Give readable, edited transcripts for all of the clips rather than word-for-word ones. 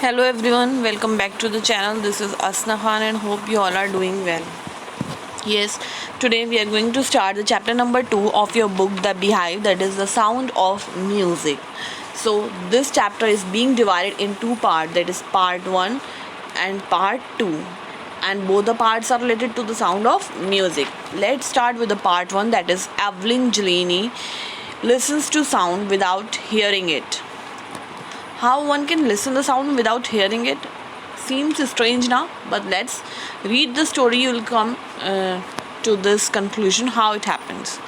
Hello everyone, welcome back to the channel. This is Asna Khan and hope you all are doing well. Yes, today we are going to start the chapter number 2 of your book The Beehive, that is the sound of music. So this chapter is being divided in two parts, that is part 1 and part 2, and both the parts are related to the sound of music. Let's start with the part 1, that is Evelyn Jeleny listens to sound without hearing it. How one can listen the sound without hearing it seems strange now, but let's read the story. You will come to this conclusion how it happens.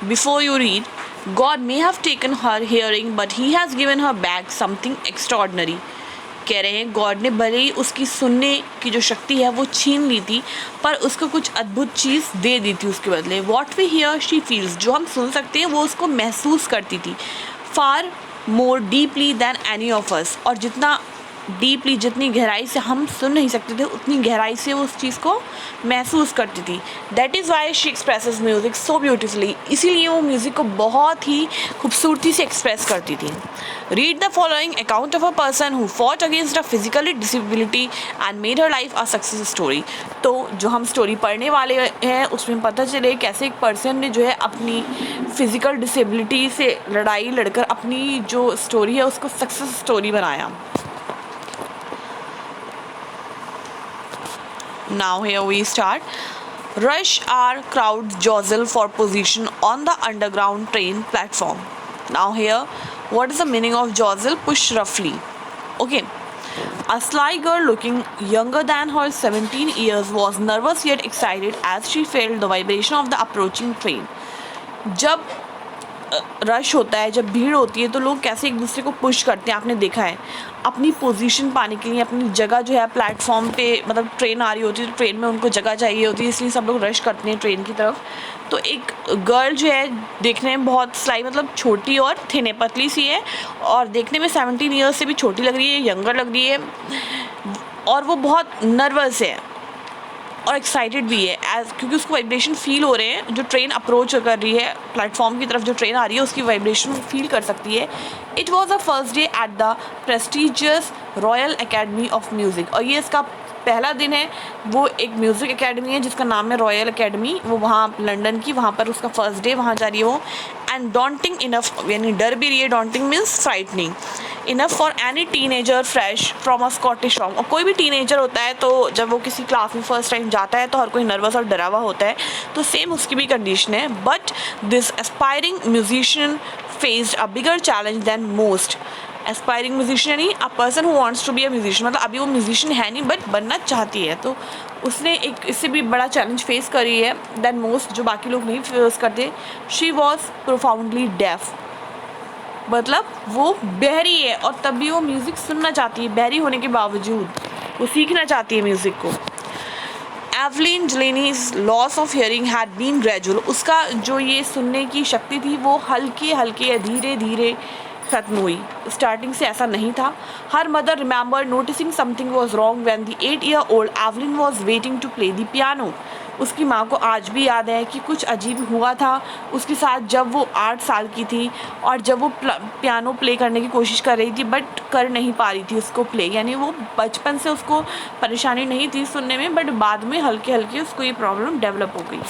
Before you read, God may have taken her hearing, but He has given her back something extraordinary. कह रहे हैं God ने भले ही उसकी सुनने की जो शक्ति है वो छीन ली थी, पर उसको कुछ अद्भुत चीज़ दे दी थी उसके बदले. What we hear she feels, जो हम सुन सकते हैं वो उसको महसूस करती थी. Far more deeply than any of us, और जितना डीपली, जितनी गहराई से हम सुन नहीं सकते थे उतनी गहराई से वो उस चीज़ को महसूस करती थी. That is why she expresses music so beautifully, इसीलिए वो म्यूज़िक को बहुत ही खूबसूरती से एक्सप्रेस करती थी. Read the following account of a person who fought against a physically disability and made her life a success story. तो जो हम स्टोरी पढ़ने वाले हैं उसमें पता चले कैसे एक पर्सन ने जो है अपनी फिज़िकल डिसेबिलिटी से लड़ाई लड़कर अपनी जो स्टोरी है उसको सक्सेस स्टोरी बनाया. Now here we start. Rush hour crowds jostle for position on the underground train platform. Now here, what is the meaning of jostle? Push roughly. Okay. A sly girl looking younger than her 17 years was nervous yet excited as she felt the vibration of the approaching train. जब rush होता है, जब भीड़ होती है तो लोग कैसे एक दूसरे को पुश करते हैं, आपने देखा है. अपनी पोजीशन पाने के लिए, अपनी जगह जो है प्लेटफॉर्म पे, मतलब ट्रेन आ रही होती है तो ट्रेन में उनको जगह चाहिए होती है, इसलिए सब लोग रश करते हैं ट्रेन की तरफ. तो एक गर्ल जो है देखने में बहुत स्लाई, मतलब छोटी और थिन है, पतली सी है, और देखने में 17 ईयर्स से भी छोटी लग रही है, यंगर लग रही है, और वो बहुत नर्वस है और एक्साइटेड भी है क्योंकि उसको वाइब्रेशन फील हो रहे हैं. जो ट्रेन अप्रोच कर रही है प्लेटफॉर्म की तरफ, जो ट्रेन आ रही है उसकी वाइब्रेशन फील कर सकती है. It was a first day at the prestigious royal academy of music, और ये इसका पहला दिन है. वो एक म्यूज़िक एकेडमी है जिसका नाम है रॉयल एकेडमी, वो वहाँ लंदन की, वहाँ पर उसका फर्स्ट डे वहाँ जा रही है वो. एंड डॉन्टिंग इनफ, यानी डर भी रही है, daunting means frightening, enough for any teenager fresh from a Scottish home. और कोई भी टीनेजर होता है तो जब वो किसी क्लास में फर्स्ट टाइम जाता है तो हर कोई नर्वस और डरा हुआ होता है, तो सेम उसकी भी कंडीशन है. But this aspiring musician faced a bigger challenge than most. Aspiring musician यानी a person who wants to be a musician, मतलब अभी वो म्यूजिशियन है नहीं बट बनना चाहती है, तो उसने एक इससे भी बड़ा चैलेंज फेस करी है दैन मोस्ट, जो बाकी लोग नहीं फेस करते. शी वॉज प्रोफाउंडली डेफ, मतलब वो बहरी है और तब भी वो म्यूज़िक सुनना चाहती है. बहरी होने के बावजूद वो सीखना चाहती है म्यूज़िक को. Evelyn Glennie's loss of hearing had been gradual, उसका जो ये सुनने की शक्ति थी वो हल्के हल्के धीरे धीरे खत्म हुई, स्टार्टिंग से ऐसा नहीं था. Her mother remember noticing something was wrong when the 8-year-old Evelyn was waiting to play the piano. उसकी माँ को आज भी याद है कि कुछ अजीब हुआ था उसके साथ जब वो 8 साल की थी और जब वो पियानो प्ले करने की कोशिश कर रही थी बट कर नहीं पा रही थी उसको प्ले. यानी वो बचपन से उसको परेशानी नहीं थी सुनने में, बट बाद में हल्के हल्के उसको ये प्रॉब्लम डेवलप हो गई.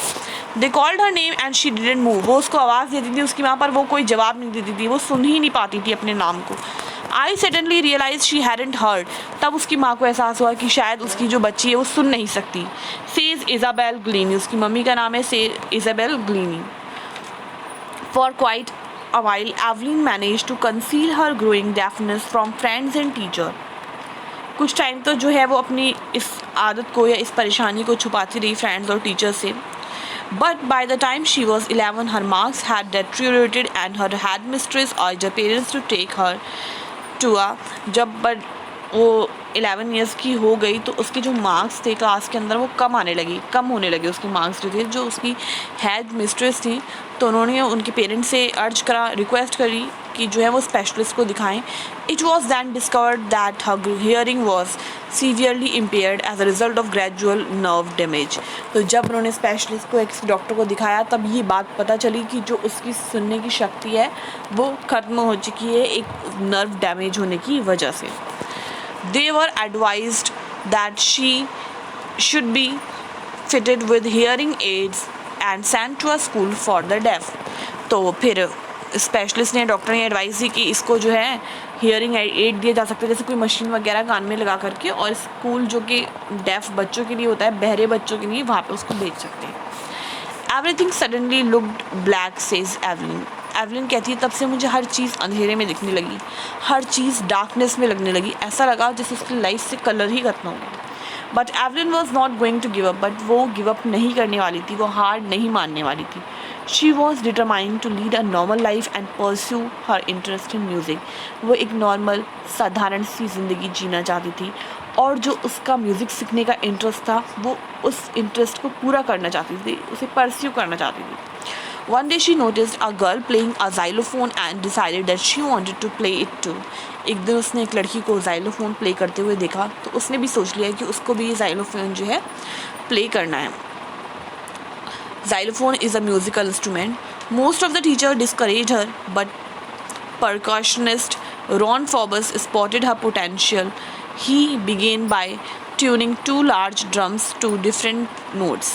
They called her name and she didn't move, वो उसको आवाज़ देती थी उसकी माँ, पर वो कोई जवाब नहीं देती थी, वो सुन ही नहीं पाती थी अपने नाम को. I suddenly realise she hadn't heard, तब उसकी माँ को एहसास हुआ कि शायद उसकी जो बच्ची है वो सुन नहीं सकती. सेज इजाबेल ग्लीनी, उसकी मम्मी का नाम है Isabel Glennie. For quite a while Evelyn manage to conceal her growing deafness from friends and teacher. कुछ टाइम तो जो है वो अपनी इस आदत को या इस परेशानी को छुपाती रही फ्रेंड्स और टीचर से. But by the time she was 11, her marks had deteriorated and her headmistress urged her parents to take her to a जब बट वो 11 ईयर्स की हो गई तो उसके जो मार्क्स थे क्लास के अंदर वो कम होने लगे उसके मार्क्स जो थे. जो उसकी हेड मिस्ट्रेस थी तो उन्होंने उनके पेरेंट्स से रिक्वेस्ट करी कि जो है वो स्पेशलिस्ट को दिखाएं. It was then discovered that her hearing was severely impaired as a result of gradual nerve damage. तो जब उन्होंने स्पेशलिस्ट को, एक डॉक्टर को दिखाया, तब ये बात पता चली कि जो उसकी सुनने की शक्ति है वो ख़त्म हो चुकी है एक नर्व डैमेज होने की वजह से. They were advised that she should be fitted with hearing aids and sent to a school for the deaf. तो फिर स्पेशलिस्ट ने, डॉक्टर ने एडवाइस दी कि इसको जो है हियरिंग एड दिया जा सकता है, जैसे कोई मशीन वगैरह कान में लगा करके, और स्कूल जो कि डेफ बच्चों के लिए होता है, बहरे बच्चों के लिए, वहाँ पे उसको भेज सकते हैं. Everything suddenly looked black, says Evelyn. Evelyn कहती है तब से मुझे हर चीज़ अंधेरे में दिखने लगी, हर चीज़ डार्कनेस में लगने लगी, ऐसा लगा जैसे उसकी लाइफ से कलर ही खत्म हो गया. But Evelyn was not going to give up. बट वो गिव अप नहीं करने वाली थी, वो हार नहीं मानने वाली थी. She was determined to lead a normal life and pursue her interest in music. वो एक नॉर्मल साधारण सी ज़िंदगी जीना चाहती थी, और जो उसका म्यूज़िक सीखने का इंटरेस्ट था, वो उस इंटरेस्ट को पूरा करना चाहती थी, उसे परस्यू करना चाहती थी. One day she noticed a girl playing a xylophone and decided that she wanted to play it too. एक दिन उसने एक लड़की को xylophone प्ले करते हुए देखा, तो उसने भी सोच लिया कि उसको भी xylophone जो है प्ले करना है. Xylophone is a musical instrument. Most of the teachers discouraged her, but percussionist Ron Forbes spotted her potential. He began by tuning two large drums to different notes.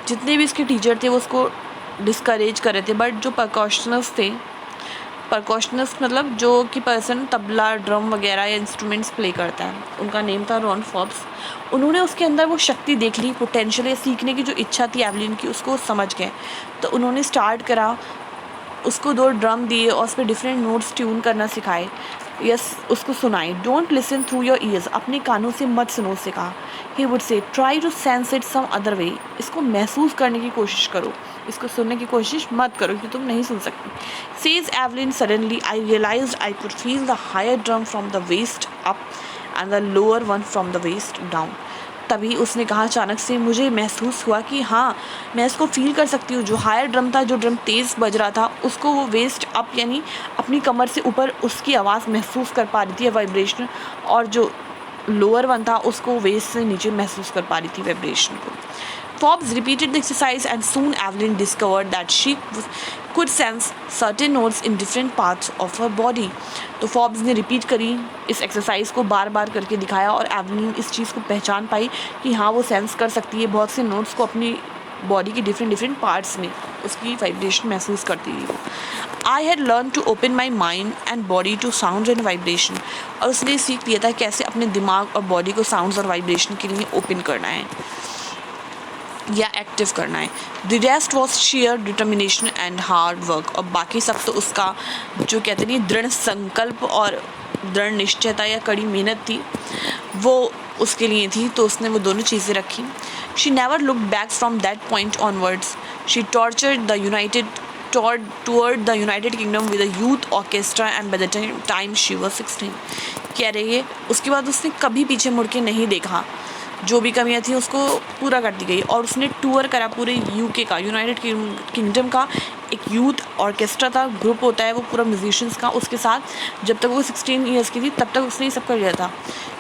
जितने भी इसके टीचर थे वो उसको डिस्करेज कर रहे थे, बट जो परकॉशनिस्ट थे, परकॉशनिस्ट मतलब जो कि पर्सन तबला, ड्रम वगैरह या इंस्ट्रूमेंट्स प्ले करता है, उनका नेम था रॉन फॉब्स. उन्होंने उसके अंदर वो शक्ति देख ली, पोटेंशियल या सीखने की जो इच्छा थी एवलिन की, उसको समझ गए. तो उन्होंने स्टार्ट करा, उसको 2 ड्रम दिए और उस पर डिफरेंट नोट्स ट्यून करना सिखाए, उसको सुनाए. Don't listen through your ears. अपने कानों से मत सुनो, उससे कहा. He would say try to sense it some other way. इसको महसूस करने की कोशिश करो, इसको सुनने की कोशिश मत करो कि तुम नहीं सुन सकती. Says Evelyn, suddenly I realised I could feel the higher drum from the waist up and the lower one from the waist down. तभी उसने कहा, अचानक से मुझे महसूस हुआ कि हाँ, मैं इसको फील कर सकती हूँ. जो हायर ड्रम था, जो ड्रम तेज़ बज रहा था, उसको वो वेस्ट अप यानी अपनी कमर से ऊपर उसकी आवाज़ महसूस कर पा रही थी, वाइब्रेशन. और जो लोअर वन था, उसको वेस्ट से नीचे महसूस कर पा रही थी वाइब्रेशन को. Forbes repeated the exercise and soon Evelyn discovered that she could sense certain notes in different parts of her body. तो Forbes ने रिपीट करी इस एक्सरसाइज को, बार बार करके दिखाया, और एवलिन इस चीज़ को पहचान पाई कि हाँ, वो सेंस कर सकती है बहुत से नोट्स को अपनी बॉडी के डिफरेंट पार्ट्स में, उसकी वाइब्रेशन महसूस करती थी. I had learn to open my mind and body to sound and vibration. और उसने सीख लिया था कैसे अपने दिमाग और बॉडी को साउंड्स और वाइब्रेशन के लिए ओपन करना है या एक्टिव करना है. The rest was share determination and hard work. और बाकी सब तो उसका जो कहते नहीं, दृढ़ संकल्प और दृढ़ निश्चयता या कड़ी मेहनत थी, वो उसके लिए थी. तो उसने वो दोनों चीज़ें रखी. She never look back from that point onwards. She tortured toward the United Kingdom with a youth orchestra and by the time she was 16. कह रही है उसके बाद उसने कभी पीछे मुड़ के नहीं देखा. जो भी कमियां थी उसको पूरा कर दी गई, और उसने टूर करा पूरे यूके का, यूनाइटेड किंगडम का. एक यूथ ऑर्केस्ट्रा था, ग्रुप होता है वो पूरा म्यूजिशियंस का, उसके साथ जब तक वो 16 ईयर्स की थी तब तक उसने ये सब कर लिया था.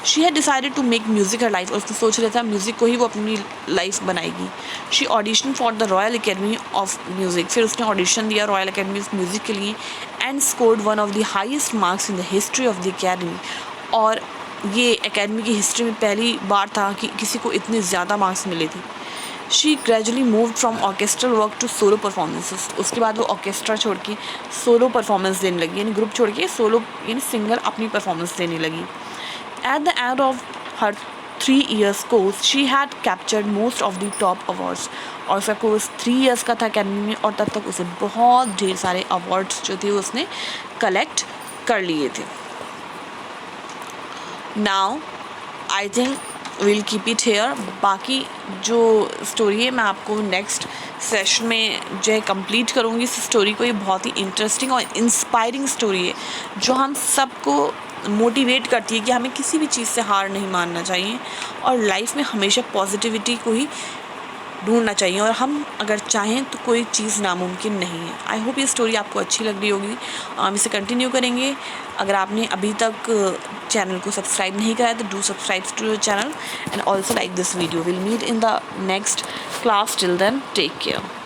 She had decided to make music her life. और उसने सोच लिया था म्यूज़िक को ही वो अपनी लाइफ बनाएगी. She audition for the royal academy of music. फिर उसने ऑडिशन दिया रॉयल अकेडमी ऑफ म्यूज़िक के लिए, and scored one of the highest marks in the history of the academy. और ये एकेडमी की हिस्ट्री में पहली बार था कि किसी को इतने ज़्यादा मार्क्स मिले थे. She gradually moved from orchestral work to solo performances. उसके बाद वो ऑर्केस्ट्रा छोड़ के सोलो परफॉर्मेंस देने लगी, यानी ग्रुप छोड़ के सोलो यानी सिंगर अपनी परफॉर्मेंस देने लगी. At the end of her 3 years course she had captured most of the top awards. और उसका कोर्स 3 years का था अकेडमी में, और तब तक उसे बहुत ढेर सारे अवार्ड्स जो थे उसने कलेक्ट कर लिए थे. Now I think will keep it here. बाकी जो स्टोरी है मैं आपको नेक्स्ट सेशन में जो है कंप्लीट करूँगी इस स्टोरी को. ये बहुत ही इंटरेस्टिंग और इंस्पायरिंग स्टोरी है जो हम सबको मोटिवेट करती है कि हमें किसी भी चीज़ से हार नहीं मानना चाहिए, और लाइफ में हमेशा पॉजिटिविटी को ही ढूंढना चाहिए, और हम अगर चाहें तो कोई चीज़ नामुमकिन नहीं है. आई होप ये स्टोरी आपको अच्छी लग रही होगी. हम इसे कंटिन्यू करेंगे. अगर आपने अभी तक चैनल को सब्सक्राइब नहीं करा है तो do subscribe to your channel and also like this video. Will meet in the next class. Till then take care.